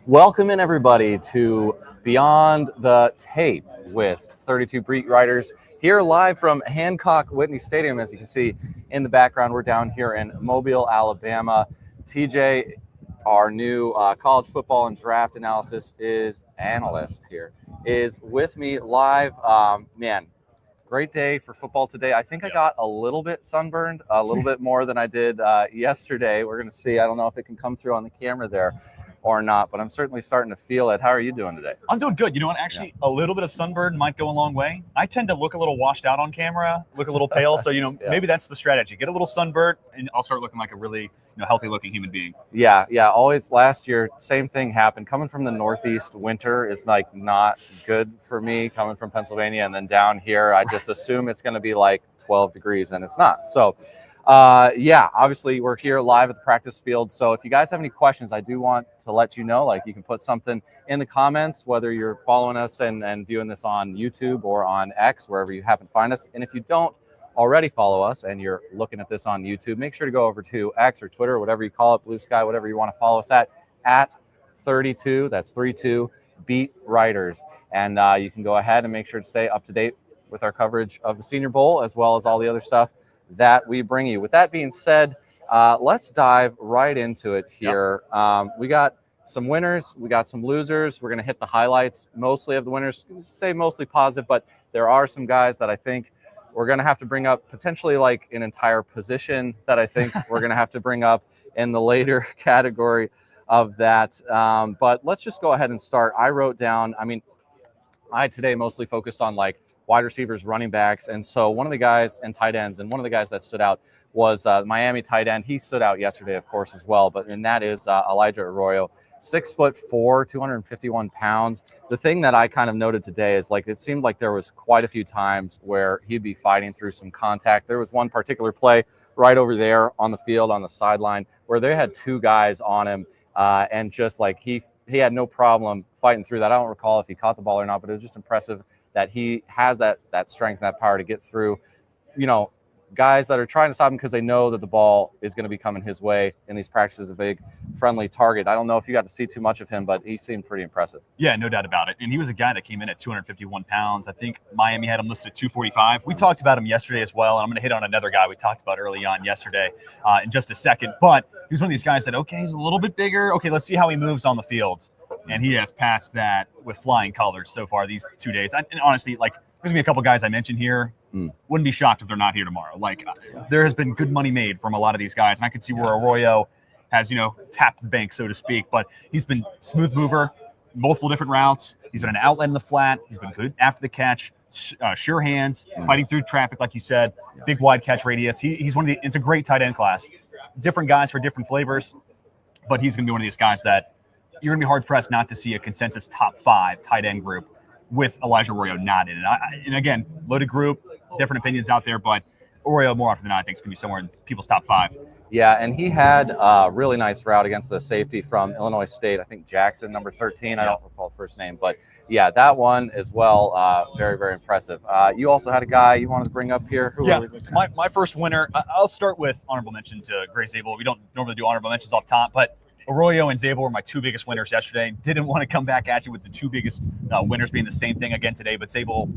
Welcome in, everybody, to Beyond the Tape with 32 Beat Writers here live from Hancock Whitney Stadium. As you can see in the background, we're down here in Mobile, Alabama. TJ, our new college football and draft analyst here, is with me live. Man, great day for football today. I think I got a little bit sunburned, a little bit more than I did yesterday. We're going to see. I don't know if it can come through on the camera there or not, but I'm certainly starting to feel it. How are you doing today? I'm doing good. You know what? Actually, a little bit of sunburn might go a long way. I tend to look a little washed out on camera, look a little pale. So, maybe that's the strategy. Get a little sunburn, and I'll start looking like a really healthy-looking human being. Yeah. Always last year, same thing happened. Coming from the Northeast, winter is like not good for me. Coming from Pennsylvania and then down here, I just assume it's going to be like 12 degrees, and it's not. So, obviously we're here live at the practice field. So if you guys have any questions, I do want to let you know, like you can put something in the comments, whether you're following us and viewing this on YouTube or on X, wherever you happen to find us. And if you don't already follow us and you're looking at this on YouTube, make sure to go over to X or Twitter, whatever you call it, Blue Sky, whatever you want to follow us at 32, that's 32 Beat Writers. And you can go ahead and make sure to stay up to date with our coverage of the Senior Bowl, as well as all the other stuff that we bring you. With that being said, let's dive right into it here. We got some winners, we got some losers. We're going to hit the highlights mostly of the winners, say mostly positive, but there are some guys that I think we're going to have to bring up, potentially like an entire position that I think we're going to have to bring up in the later category of that. But let's just go ahead and start. I wrote down, I today mostly focused on like wide receivers, running backs. And so one of the guys and tight ends, and one of the guys that stood out was Miami tight end. He stood out yesterday, of course, as well. And that is Elijah Arroyo, 6'4", 251 pounds. The thing that I kind of noted today is like, it seemed like there was quite a few times where he'd be fighting through some contact. There was one particular play right over there on the field, on the sideline, where they had two guys on him. And just like he had no problem fighting through that. I don't recall if he caught the ball or not, but it was just impressive that he has that strength and that power to get through, guys that are trying to stop him because they know that the ball is going to be coming his way in these practices, a big friendly target. I don't know if you got to see too much of him, but he seemed pretty impressive. Yeah, no doubt about it. And he was a guy that came in at 251 pounds. I think Miami had him listed at 245. We talked about him yesterday as well, and I'm going to hit on another guy we talked about early on yesterday in just a second. But he was one of these guys that, okay, he's a little bit bigger. Okay, let's see how he moves on the field. And he has passed that with flying colors so far these 2 days. And honestly, like, there's going to be a couple guys I mentioned here. Wouldn't be shocked if they're not here tomorrow. Like, there has been good money made from a lot of these guys. And I can see where Arroyo has, tapped the bank, so to speak. But he's been smooth mover, multiple different routes. He's been an outlet in the flat. He's been good after the catch, sure hands, fighting through traffic, like you said, big wide catch radius. He's it's a great tight end class. Different guys for different flavors. But he's going to be one of these guys that you're going to be hard-pressed not to see a consensus top 5 tight end group with Elijah Arroyo not in it. And again, loaded group, different opinions out there, but Arroyo more often than not I think is going to be somewhere in people's top 5. Yeah, and he had a really nice route against the safety from Illinois State. I think Jackson, number 13. I don't recall the first name, but yeah, that one as well, very, very impressive. You also had a guy you wanted to bring up here. My first winner, I'll start with honorable mention to Gray Zabel. We don't normally do honorable mentions off top, but Arroyo and Zabel were my 2 biggest winners yesterday. Didn't want to come back at you with the 2 biggest winners being the same thing again today. But Zabel,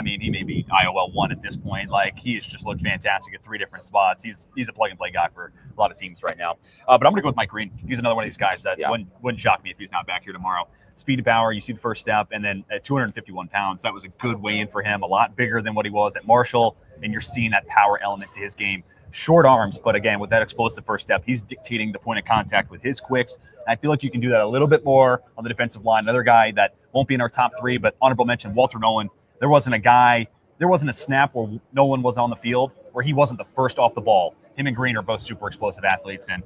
he may be IOL 1 at this point. Like, he has just looked fantastic at 3 different spots. He's a plug-and-play guy for a lot of teams right now. But I'm going to go with Mike Green. He's another one of these guys that wouldn't shock me if he's not back here tomorrow. Speed to power, you see the first step, and then at 251 pounds, that was a good weigh-in for him, a lot bigger than what he was at Marshall, and you're seeing that power element to his game. Short arms, but again, with that explosive first step, he's dictating the point of contact with his quicks. And I feel like you can do that a little bit more on the defensive line. Another guy that won't be in our top 3, but honorable mention, Walter Nolan. There wasn't a snap where Nolan was on the field where he wasn't the first off the ball. Him and Green are both super explosive athletes, and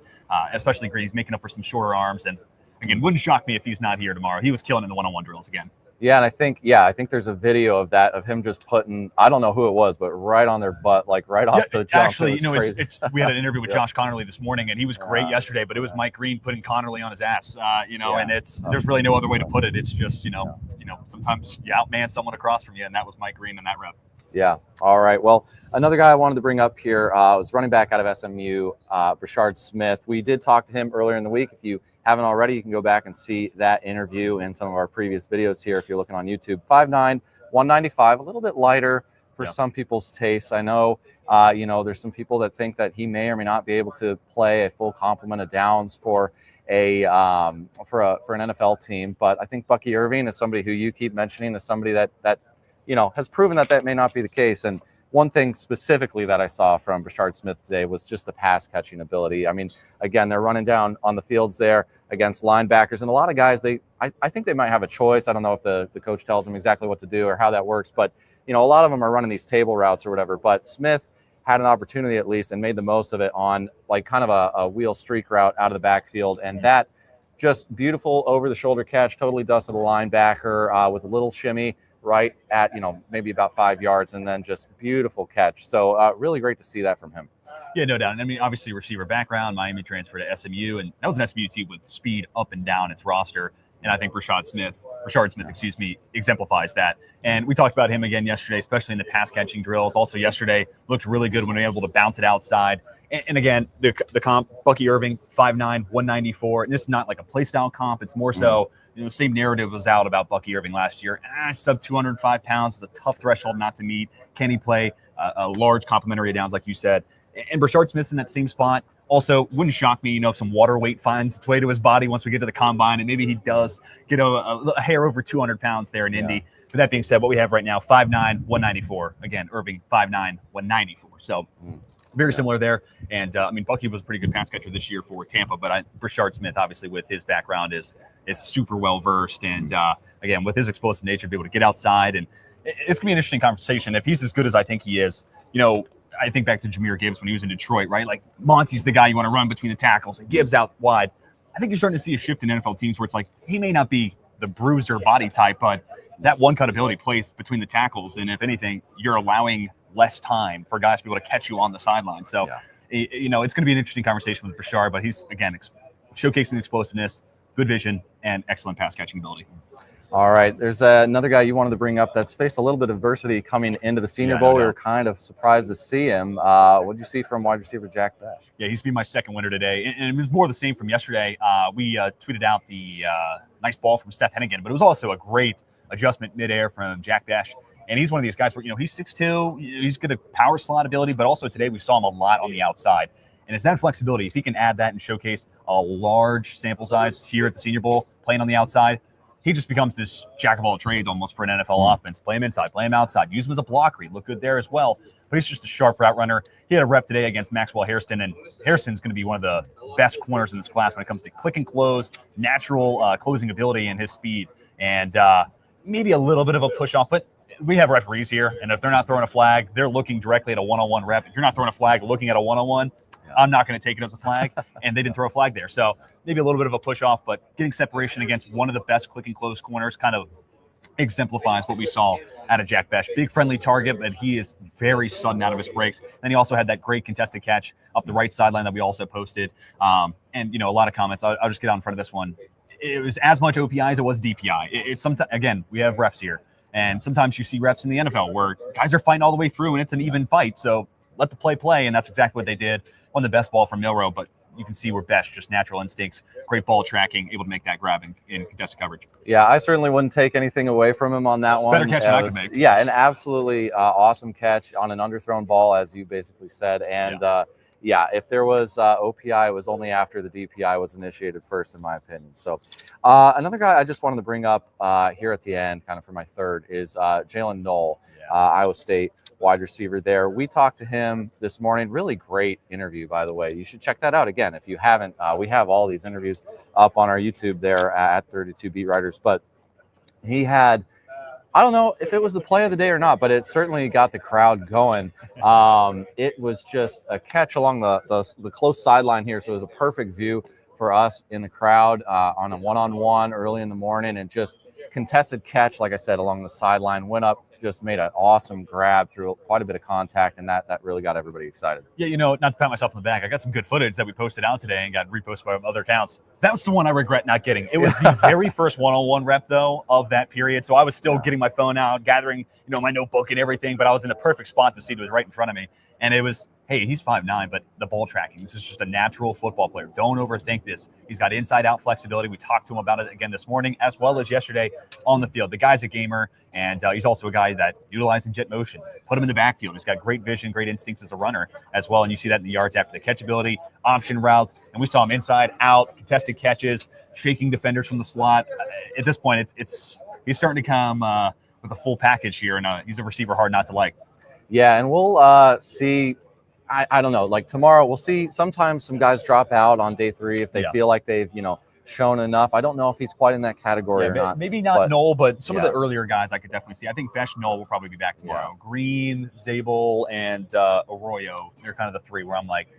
especially Green, he's making up for some shorter arms. And again, wouldn't shock me if he's not here tomorrow. He was killing in the one-on-one drills again. Yeah, and I think there's a video of that, of him just putting, I don't know who it was, but right on their butt, like right off the jump. Actually, we had an interview with Josh Connerly this morning, and he was great yesterday, but it was Mike Green putting Connerly on his ass, and there's really no other way to put it. It's just, sometimes you outman someone across from you, and that was Mike Green in that rep. Yeah. All right. Well, another guy I wanted to bring up here was running back out of SMU, Brashard Smith. We did talk to him earlier in the week. If you haven't already, you can go back and see that interview and some of our previous videos here if you're looking on YouTube. 5'9", 195, a little bit lighter for some people's tastes. I know, there's some people that think that he may or may not be able to play a full complement of downs for an NFL team. But I think Bucky Irving is somebody who you keep mentioning as somebody that has proven that may not be the case. And one thing specifically that I saw from Brashard Smith today was just the pass catching ability. I mean, again, they're running down on the fields there against linebackers, and a lot of guys, I think they might have a choice. I don't know if the coach tells them exactly what to do or how that works, but a lot of them are running these table routes or whatever. But Smith had an opportunity at least and made the most of it on like kind of a wheel streak route out of the backfield, and that just beautiful over the shoulder catch, totally dusted the linebacker with a little shimmy right at maybe about 5 yards, and then just beautiful catch. So really great to see that from him. Yeah, no doubt. I mean, obviously receiver background, Miami transferred to SMU, and that was an SMU team with speed up and down its roster. And I think Brashard Smith, exemplifies that. And we talked about him again yesterday, especially in the pass catching drills. Also yesterday looked really good when able to bounce it outside. And again, the comp, Bucky Irving, 5'9", 194. And this is not like a play style comp. It's more so, the same narrative was out about Bucky Irving last year. Sub 205 pounds is a tough threshold not to meet. Can he play a large complementary downs, like you said? And Brashard Smith's in that same spot. Also, wouldn't shock me, if some water weight finds its way to his body once we get to the combine, and maybe he does get a hair over 200 pounds there in Indy. But that being said, what we have right now, 5'9", 194. Again, Irving, 5'9", 194. So very similar there. And, Bucky was a pretty good pass catcher this year for Tampa, but Brashard Smith, obviously, with his background, is super well-versed. And, again, with his explosive nature, be able to get outside. And it's going to be an interesting conversation. If he's as good as I think he is, I think back to Jahmyr Gibbs when he was in Detroit, right? Like, Monty's the guy you want to run between the tackles and Gibbs out wide. I think you're starting to see a shift in NFL teams where it's like he may not be the bruiser body type, but that one-cut ability plays between the tackles. And if anything, you're allowing less time for guys to be able to catch you on the sideline. So, it's going to be an interesting conversation with Brashard, but he's, again, showcasing explosiveness, good vision, and excellent pass-catching ability. All right. There's another guy you wanted to bring up that's faced a little bit of adversity coming into the Senior Bowl. We were kind of surprised to see him. What did you see from wide receiver Jack Bash? Yeah, he's been my second winner today. And it was more the same from yesterday. We tweeted out the nice ball from Seth Hennigan, but it was also a great adjustment midair from Jack Bash. And he's one of these guys where, he's 6'2", he's good at power slot ability, but also today we saw him a lot on the outside. And it's that flexibility. If he can add that and showcase a large sample size here at the Senior Bowl, playing on the outside, he just becomes this jack of all trades almost for an NFL offense. Play him inside, play him outside, use him as a blocker. He looked good there as well. But he's just a sharp route runner. He had a rep today against Maxwell Hairston, and Hairston's going to be one of the best corners in this class when it comes to click and close, natural closing ability, and his speed. And maybe a little bit of a push off, but we have referees here, and if they're not throwing a flag, they're looking directly at a one-on-one rep. If you're not throwing a flag looking at a one-on-one, I'm not going to take it as a flag, and they didn't throw a flag there. So maybe a little bit of a push off, but getting separation against one of the best click and close corners kind of exemplifies what we saw out of Jack Bash. Big friendly target, but he is very sudden out of his breaks. Then he also had that great contested catch up the right sideline that we also posted. And, a lot of comments. I'll just get out in front of this one. It was as much OPI as it was DPI. It's sometimes, again, we have refs here, and sometimes you see refs in the NFL where guys are fighting all the way through and it's an even fight. So let the play, and that's exactly what they did. Won the best ball from Milrow, but you can see we're best, just natural instincts, great ball tracking, able to make that grab in contested coverage. Yeah, I certainly wouldn't take anything away from him on that one. Better catch than I could make. Yeah, an absolutely awesome catch on an underthrown ball, as you basically said. And if there was OPI, it was only after the DPI was initiated first, in my opinion. So another guy I just wanted to bring up here at the end, kind of for my third, is Jalen Knoll, Iowa State wide receiver there. We talked to him this morning. Really great interview, by the way. You should check that out again if you haven't. We have all these interviews up on our YouTube there at 32 Beat Writers. But he had, I don't know if it was the play of the day or not, but it certainly got the crowd going. It was just a catch along the close sideline here, so it was a perfect view for us in the crowd on a one-on-one early in the morning, and just contested catch, like I said, along the sideline, went up, just made an awesome grab through quite a bit of contact, and that really got everybody excited. Yeah, not to pat myself on the back, I got some good footage that we posted out today and got reposted by other accounts. That was the one I regret not getting. It was the very first one-on-one rep, though, of that period. So I was still getting my phone out, gathering, my notebook and everything, but I was in a perfect spot to see it was right in front of me. And it was, hey, he's 5'9", but the ball tracking, this is just a natural football player. Don't overthink this. He's got inside-out flexibility. We talked to him about it again this morning, as well as yesterday on the field. The guy's a gamer, and he's also a guy that utilizing jet motion. Put him in the backfield. He's got great vision, great instincts as a runner as well, and you see that in the yards after the catchability, option routes, and we saw him inside, out, contested catches, shaking defenders from the slot. At this point, he's starting to come with a full package here, and he's a receiver hard not to like. Yeah, and we'll see. I don't know. Like tomorrow, we'll see. Sometimes some guys drop out on day 3 if they feel like they've shown enough. I don't know if he's quite in that category or not. Maybe not Noel, but some of the earlier guys I could definitely see. I think Besh Noel will probably be back tomorrow. Green, Zabel, and Arroyo. They're kind of the 3 where I'm like,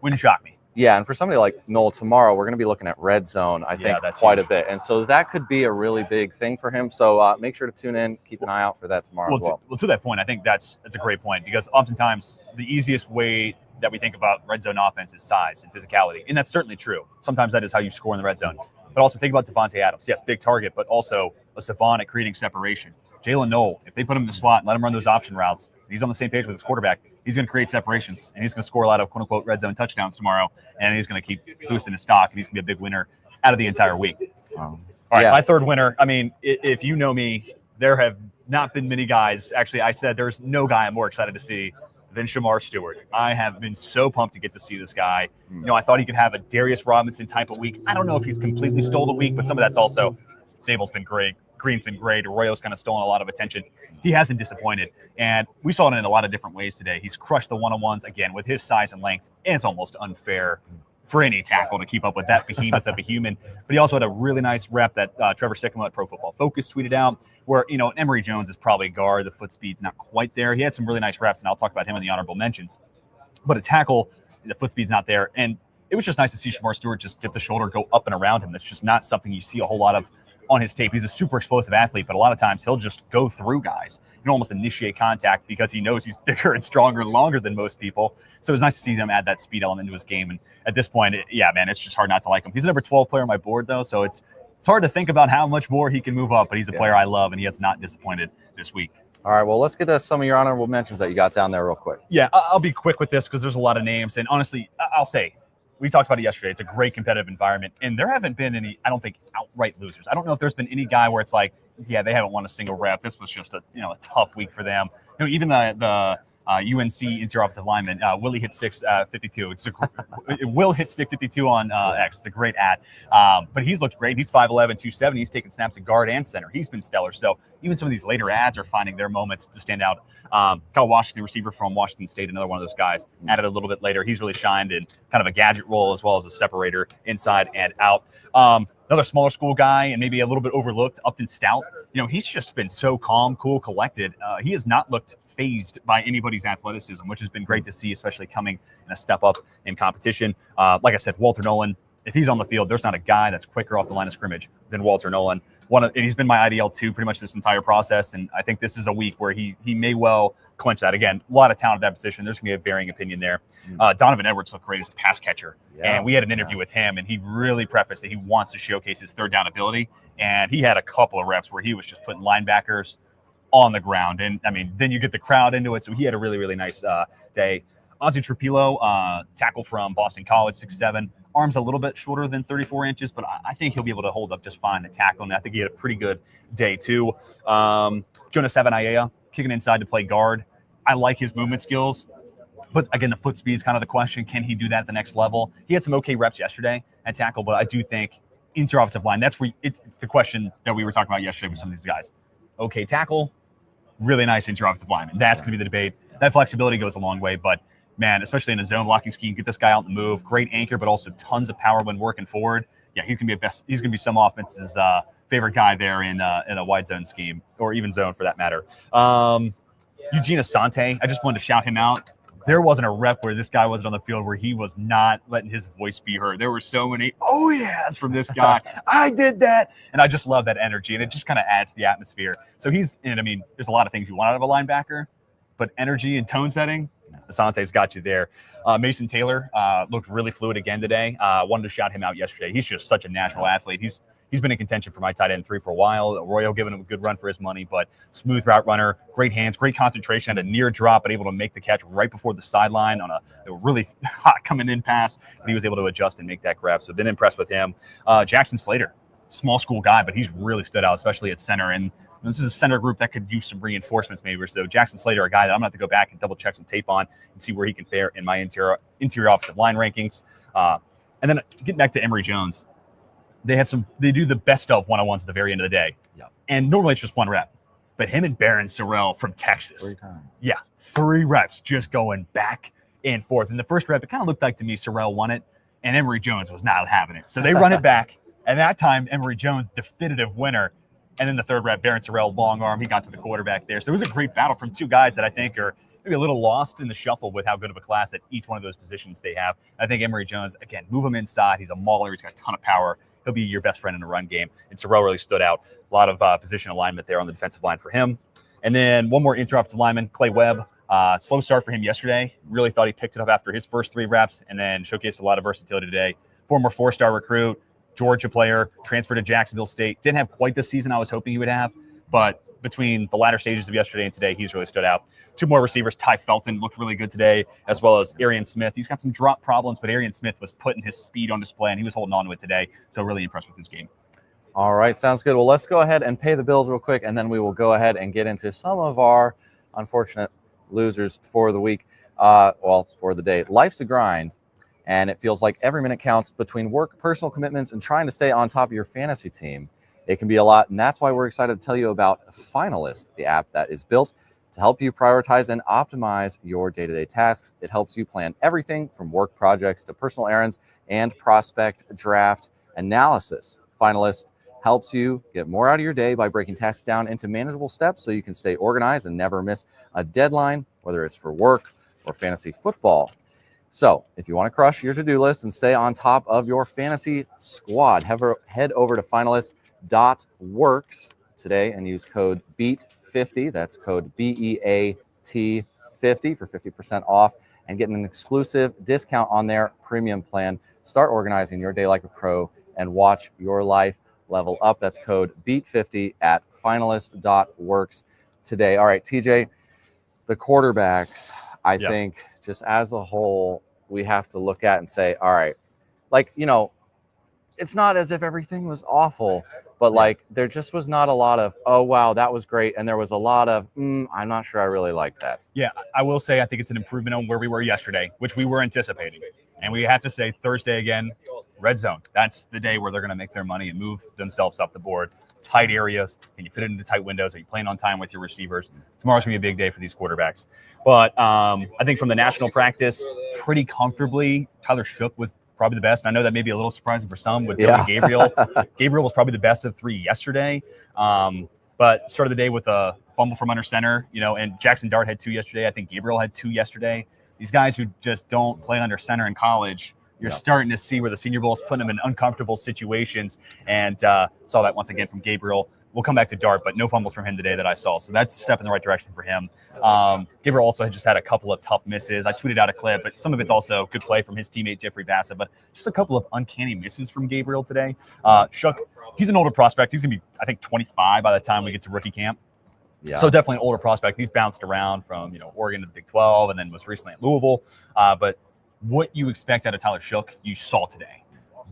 wouldn't shock me. Yeah, and for somebody like Noel tomorrow, we're going to be looking at red zone, I think, quite a bit. And so that could be a really big thing for him. So make sure to tune in, keep an eye out for that tomorrow as well. Well, to that point, I think that's a great point, because oftentimes the easiest way that we think about red zone offense is size and physicality. And that's certainly true. Sometimes that is how you score in the red zone. But also think about Devontae Adams. Yes, big target, but also a savant at creating separation. Jalen Noel, if they put him in the slot and let him run those option routes, he's on the same page with his quarterback, he's going to create separations, and he's going to score a lot of quote-unquote red zone touchdowns tomorrow, and he's going to keep boosting his stock, and he's going to be a big winner out of the entire week. All right, my third winner, I mean, if you know me, there have not been many guys. Actually, I said there's no guy I'm more excited to see than Shamar Stewart. I have been so pumped to get to see this guy. I thought he could have a Darius Robinson type of week. I don't know if he's completely stole the week, but some of that's also Zabel's been great. Green's been great. Arroyo's kind of stolen a lot of attention. He hasn't disappointed. And we saw it in a lot of different ways today. He's crushed the one-on-ones, again, with his size and length. And it's almost unfair for any tackle to keep up with that behemoth of a human. But he also had a really nice rep that Trevor Sycamore at Pro Football Focus tweeted out, where, Emory Jones is probably guard. The foot speed's not quite there. He had some really nice reps, and I'll talk about him in the honorable mentions. But a tackle, the foot speed's not there. And it was just nice to see Shamar Stewart just dip the shoulder, go up and around him. That's just not something you see a whole lot of on his tape. He's a super explosive athlete, but a lot of times he'll just go through guys and almost initiate contact because he knows he's bigger and stronger and longer than most people. So it was nice to see them add that speed element into his game. And at this point, it's just hard not to like him. He's a number 12 player on my board, though, so it's hard to think about how much more he can move up, but he's a player I love, and he has not disappointed this week. All right, well, let's get to some of your honorable mentions that you got down there real quick. Yeah, I'll be quick with this because there's a lot of names. And honestly, I'll say, we talked about it yesterday. It's a great competitive environment, and there haven't been any, I don't think, outright losers. I don't know if there's been any guy where it's like, they haven't won a single rep. This was just a tough week for them. Even the UNC interior offensive lineman, Willie hit sticks 52. Will hit stick 52 on X. It's a great ad. But he's looked great. He's 5'11", 270. He's taken snaps at guard and center. He's been stellar. So even some of these later ads are finding their moments to stand out. Kyle Washington, receiver from Washington State, another one of those guys, added a little bit later. He's really shined in kind of a gadget role as well as a separator inside and out. Another smaller school guy and maybe a little bit overlooked, Upton Stout. He's just been so calm, cool, collected. He has not looked fazed by anybody's athleticism, which has been great to see, especially coming in a step up in competition. Like I said, Walter Nolan, if he's on the field, there's not a guy that's quicker off the line of scrimmage than Walter Nolan. And he's been my IDL too pretty much this entire process, and I think this is a week where he may well clinch that. Again, a lot of talent at that position. There's going to be a varying opinion there. Donovan Edwards looked great as a pass catcher, and we had an interview with him, and he really prefaced that he wants to showcase his third down ability, and he had a couple of reps where he was just putting linebackers on the ground, and then you get the crowd into it, so he had a really, really nice day. Ozzy Trapilo, tackle from Boston College, 6'7", arms a little bit shorter than 34 inches, but I think he'll be able to hold up just fine and tackle, and I think he had a pretty good day too. Jonas Savanaia, kicking inside to play guard. I like his movement skills, but again, the foot speed is kind of the question. Can he do that at the next level? He had some okay reps yesterday at tackle, but I do think interior offensive line, that's where it's the question that we were talking about yesterday with some of these guys. Okay, tackle, really nice interior offensive lineman. That's going to be the debate. That flexibility goes a long way, but man, especially in a zone blocking scheme, get this guy out and move. Great anchor, but also tons of power when working forward. Yeah, he's going to be some offense's favorite guy there in a wide zone scheme, or even zone for that matter. Eugene Asante, I just wanted to shout him out. there wasn't a rep where this guy wasn't on the field where he was not letting his voice be heard. There were so many, oh yes, from this guy. I did that. And I just love that energy. And it just kind of adds to the atmosphere. So there's a lot of things you want out of a linebacker, but energy and tone setting, Asante's got you there. Mason Taylor looked really fluid again today. Wanted to shout him out yesterday. He's just such a natural athlete. He's been in contention for my tight end 3 for a while. Arroyo giving him a good run for his money, but smooth route runner, great hands, great concentration, had a near drop, but able to make the catch right before the sideline on a really hot coming in pass. And he was able to adjust and make that grab. So been impressed with him. Jackson Slater, small school guy, but he's really stood out, especially at center. And this is a center group that could use some reinforcements maybe. So Jackson Slater, a guy that I'm going to have to go back and double check some tape on and see where he can fare in my interior offensive line rankings. And then getting back to Emory Jones, they do the best of one-on-ones at the very end of the day. Yep. And normally it's just 1 rep. But him and Baron Sorrell from Texas. 3 times. Yeah, 3 reps just going back and forth. And the first rep, it kind of looked like to me Sorrell won it, and Emory Jones was not having it. So they run it back. And that time, Emory Jones, definitive winner. And then the 3rd rep, Baron Sorrell, long arm. He got to the quarterback there. So it was a great battle from 2 guys that I think are maybe a little lost in the shuffle with how good of a class at each one of those positions they have. I think Emory Jones, again, move him inside. He's a mauler. He's got a ton of power. He'll be your best friend in a run game. And Sorrell really stood out. A lot of position alignment there on the defensive line for him. And then one more inter-offensive lineman, Clay Webb. Slow start for him yesterday. Really thought he picked it up after his first 3 reps and then showcased a lot of versatility today. Former 4-star recruit, Georgia player, transferred to Jacksonville State. Didn't have quite the season I was hoping he would have, but between the latter stages of yesterday and today, he's really stood out. 2 more receivers, Ty Felton looked really good today, as well as Arian Smith. He's got some drop problems, but Arian Smith was putting his speed on display, and he was holding on to it today. So really impressed with his game. All right, sounds good. Well, let's go ahead and pay the bills real quick, and then we will go ahead and get into some of our unfortunate losers for the week, for the day. Life's a grind, and it feels like every minute counts between work, personal commitments, and trying to stay on top of your fantasy team. It can be a lot, and that's why we're excited to tell you about Finalist, the app that is built to help you prioritize and optimize your day-to-day tasks. It helps you plan everything from work projects to personal errands and prospect draft analysis. Finalist helps you get more out of your day by breaking tasks down into manageable steps so you can stay organized and never miss a deadline, whether it's for work or fantasy football. So if you want to crush your to-do list and stay on top of your fantasy squad, head over to finalist.works today and use code BEAT50. That's code BEAT50 for 50% off and get an exclusive discount on their premium plan. Start organizing your day like a pro and watch your life level up. That's code BEAT50 at finalist.works today. All right, TJ, the quarterbacks, I think just as a whole, we have to look at and say, all right, it's not as if everything was awful, but there just was not a lot of, oh, wow, that was great. And there was a lot of, I'm not sure I really like that. Yeah, I will say I think it's an improvement on where we were yesterday, which we were anticipating. And we have to say Thursday again, red zone. That's the day where they're going to make their money and move themselves up the board. Tight areas. Can you fit it into tight windows? Are you playing on time with your receivers? Tomorrow's going to be a big day for these quarterbacks. But I think from the national practice, pretty comfortably, Tyler Shook was probably the best. I know that may be a little surprising for some with Gabriel. Gabriel was probably the best of the 3 yesterday. But started the day with a fumble from under center, and Jackson Dart had 2 yesterday. I think Gabriel had 2 yesterday. These guys who just don't play under center in college, you're starting to see where the Senior Bowl is putting them in uncomfortable situations, and saw that once again from Gabriel. We'll come back to Dart, but no fumbles from him today that I saw. So that's a step in the right direction for him. Gabriel also just had a couple of tough misses. I tweeted out a clip, but some of it's also good play from his teammate, Jeffrey Bassett, but just a couple of uncanny misses from Gabriel today. Shook, he's an older prospect. He's going to be, I think, 25 by the time we get to rookie camp. Yeah. So definitely an older prospect. He's bounced around from, Oregon to the Big 12 and then most recently at Louisville. But what you expect out of Tyler Shook, you saw today.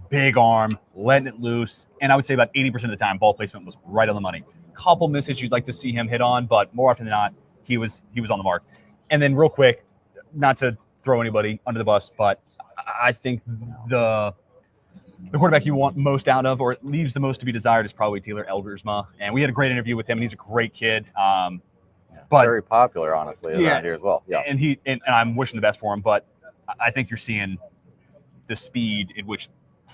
Big arm, letting it loose. And I would say about 80% of the time, ball placement was right on the money. Couple misses you'd like to see him hit on, but more often than not, he was on the mark. And then real quick, not to throw anybody under the bus, but I think the quarterback you want most out of, or it leaves the most to be desired, is probably Taylor Elgersma. And we had a great interview with him, and he's a great kid. But very popular, honestly, around here as well. Yeah. And I'm wishing the best for him, but I think you're seeing the speed in which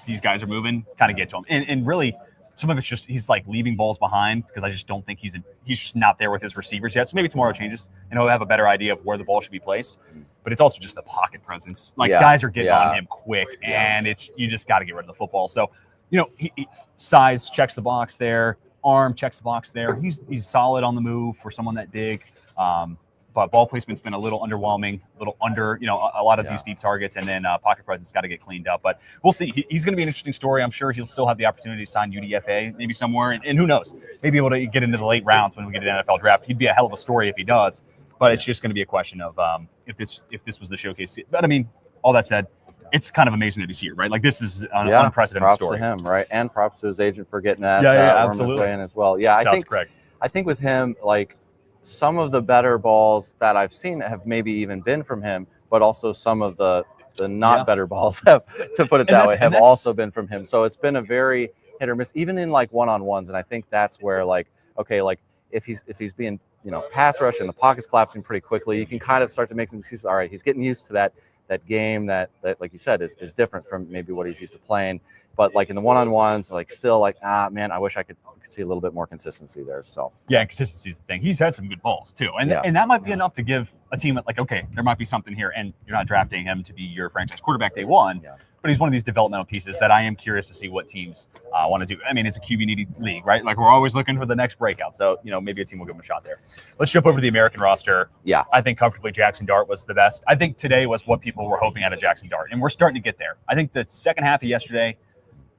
these guys are moving kind of get to him. And really, Some of it's just he's like leaving balls behind because I just don't think he's just not there with his receivers yet. So maybe tomorrow changes and he'll have a better idea of where the ball should be placed. But it's also just the pocket presence. Like guys are getting on him quick, and you just got to get rid of the football. So, he size checks the box there, arm checks the box there. He's solid on the move for someone that big. But ball placement's been a little underwhelming, a little under, a lot of these deep targets, and then pocket presence got to get cleaned up. But we'll see. He's going to be an interesting story. I'm sure he'll still have the opportunity to sign UDFA maybe somewhere, and who knows, maybe able to get into the late rounds when we get to the NFL draft. He'd be a hell of a story if he does. But it's just going to be a question of if this was the showcase. But I mean, all that said, it's kind of amazing that he's here, right? Like this is an unprecedented story. Props to him, right? And props to his agent for getting that absolutely way in as well. Yeah, I think with him, like some of the better balls that I've seen have maybe even been from him, but also some of the not better balls have, to put it that way, have also been from him. So it's been a very hit or miss, even in like one-on-ones. And I think that's where like, okay, like if he's being pass rush and the pocket's collapsing pretty quickly, you can kind of start to make some excuses. All right, he's getting used to that game that like you said is different from maybe what he's used to playing. But like in the one-on-ones, like still like, man, I wish I could see a little bit more consistency there. So consistency is the thing. He's had some good balls too, and that might be enough to give a team like, okay, there might be something here, and you're not drafting him to be your franchise quarterback day one. But he's one of these developmental pieces that I am curious to see what teams want to do. I mean, it's a QB-needy league, right? Like we're always looking for the next breakout. So, maybe a team will give him a shot there. Let's jump over to the American roster. I think comfortably Jackson Dart was the best. I think today was what people were hoping out of Jackson Dart, and we're starting to get there. I think the second half of yesterday,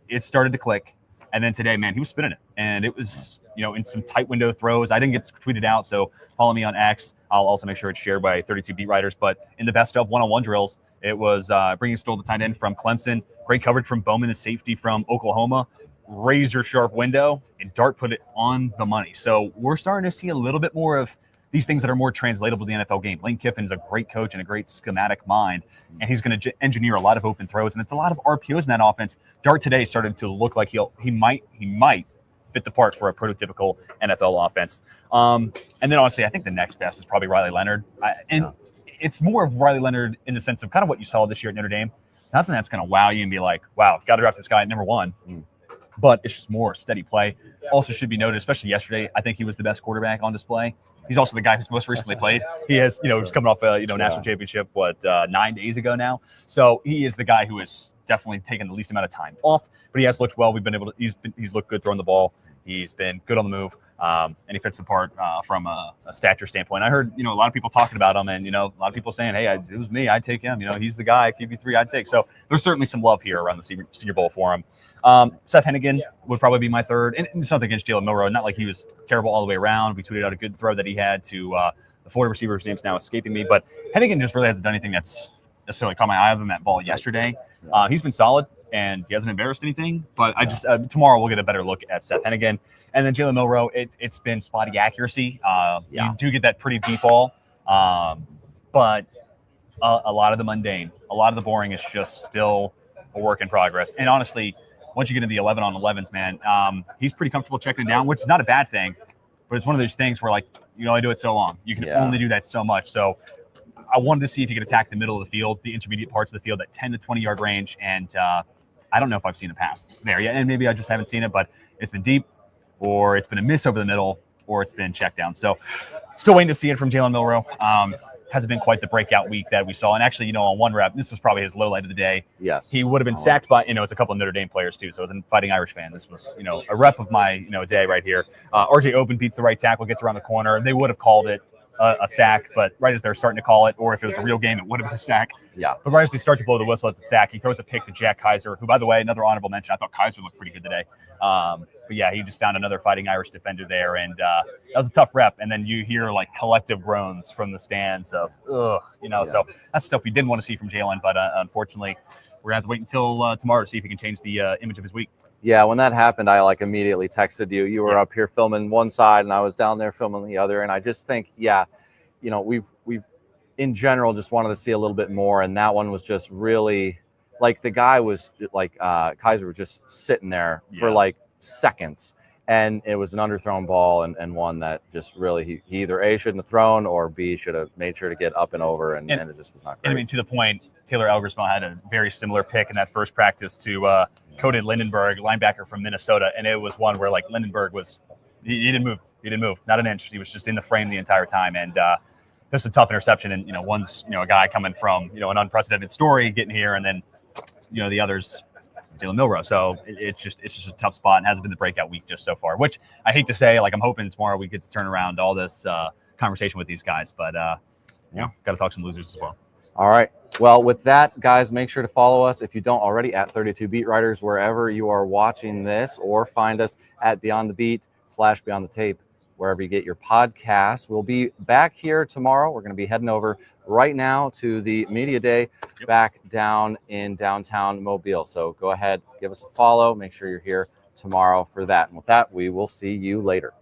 it started to click. And then today, man, he was spinning it. And it was, in some tight window throws. I didn't get tweeted out, so follow me on X. I'll also make sure it's shared by 32 beat writers. But in the best of one-on-one drills, it was bringing Stoll, the tight end from Clemson. Great coverage from Bowman, the safety from Oklahoma. Razor sharp window, and Dart put it on the money. So we're starting to see a little bit more of these things that are more translatable to the NFL game. Lane Kiffin's a great coach and a great schematic mind, and he's going to engineer a lot of open throws, and it's a lot of RPOs in that offense. Dart today started to look like he might fit the part for a prototypical NFL offense. And then honestly, I think the next best is probably Riley Leonard. It's more of Riley Leonard in the sense of kind of what you saw this year at Notre Dame. Nothing that's going to wow you and be like, wow, got to draft this guy at number one. But it's just more steady play. Also should be noted, especially yesterday, I think he was the best quarterback on display. He's also the guy who's most recently played. He has, he's coming off a national championship, 9 days ago now. So he is the guy who has definitely taken the least amount of time off, but he has looked well. He's looked good throwing the ball. He's been good on the move, and he fits the part from a stature standpoint. I heard, a lot of people talking about him, and, a lot of people saying, hey, it was me. I'd take him. He's the guy, QB3 I'd take. So there's certainly some love here around the Senior Bowl for him. Seth Hennigan would probably be my third. And it's nothing against Jalen Milroe. Not like he was terrible all the way around. We tweeted out a good throw that he had to the Florida receiver's name's now escaping me. But Hennigan just really hasn't done anything that's necessarily caught my eye other than that ball yesterday. He's been solid, and he hasn't embarrassed anything. But I just tomorrow we'll get a better look at Seth Hennigan. And then Jalen Milroe, it's been spotty accuracy. You do get that pretty deep ball, but a lot of the mundane, a lot of the boring is just still a work in progress. And honestly, once you get into the 11 on 11s, man, he's pretty comfortable checking it down, which is not a bad thing. But it's one of those things where, like, you can only do it so long. You can only do that so much. So I wanted to see if he could attack the middle of the field, the intermediate parts of the field at 10 to 20-yard range. And I don't know if I've seen a pass there yet. And maybe I just haven't seen it, but it's been deep, or it's been a miss over the middle, or it's been checked down. So still waiting to see it from Jalen Milroe. Hasn't been quite the breakout week that we saw. And actually, on one rep, this was probably his low light of the day. Yes. He would have been sacked by, it's a couple of Notre Dame players too. So as a Fighting Irish fan, this was, a rep of my, day right here. RJ Open beats the right tackle, gets around the corner. They would have called it a sack, but right as they're starting to call it, or if it was a real game, it would have been a sack. But right as they start to blow the whistle, it's a sack. He throws a pick to Jack Kaiser, who, by the way, another honorable mention. I thought Kaiser looked pretty good today. But yeah, he just found another Fighting Irish defender there, and that was a tough rep. And then you hear like collective groans from the stands of, ugh, So that's stuff we didn't want to see from Jalen, but unfortunately, we're gonna have to wait until tomorrow to see if he can change the image of his week. Yeah, when that happened, I immediately texted you. You were up here filming one side, and I was down there filming the other. And I just think, we've in general just wanted to see a little bit more, and that one was just really like the guy was like Kaiser was just sitting there for like seconds, and it was an underthrown ball and one that just really he either A, shouldn't have thrown, or B, should have made sure to get up and over, and it just was not great. And I mean, to the point, Taylor Elgersma had a very similar pick in that first practice to Cody Lindenberg, linebacker from Minnesota, and it was one where like Lindenberg was he didn't move. He didn't move, not an inch. He was just in the frame the entire time, and just a tough interception. And one's a guy coming from an unprecedented story getting here, and then the others, Jalen Milroe. So it's just a tough spot, and hasn't been the breakout week just so far. Which I hate to say, like I'm hoping tomorrow we get to turn around all this conversation with these guys, but got to talk some losers as well. All right. Well, with that, guys, make sure to follow us if you don't already at 32 Beat Writers wherever you are watching this, or find us at Beyond the Beat / Beyond the Tape wherever you get your podcasts. We'll be back here tomorrow. We're going to be heading over right now to the Media Day back down in downtown Mobile. So go ahead, give us a follow. Make sure you're here tomorrow for that. And with that, we will see you later.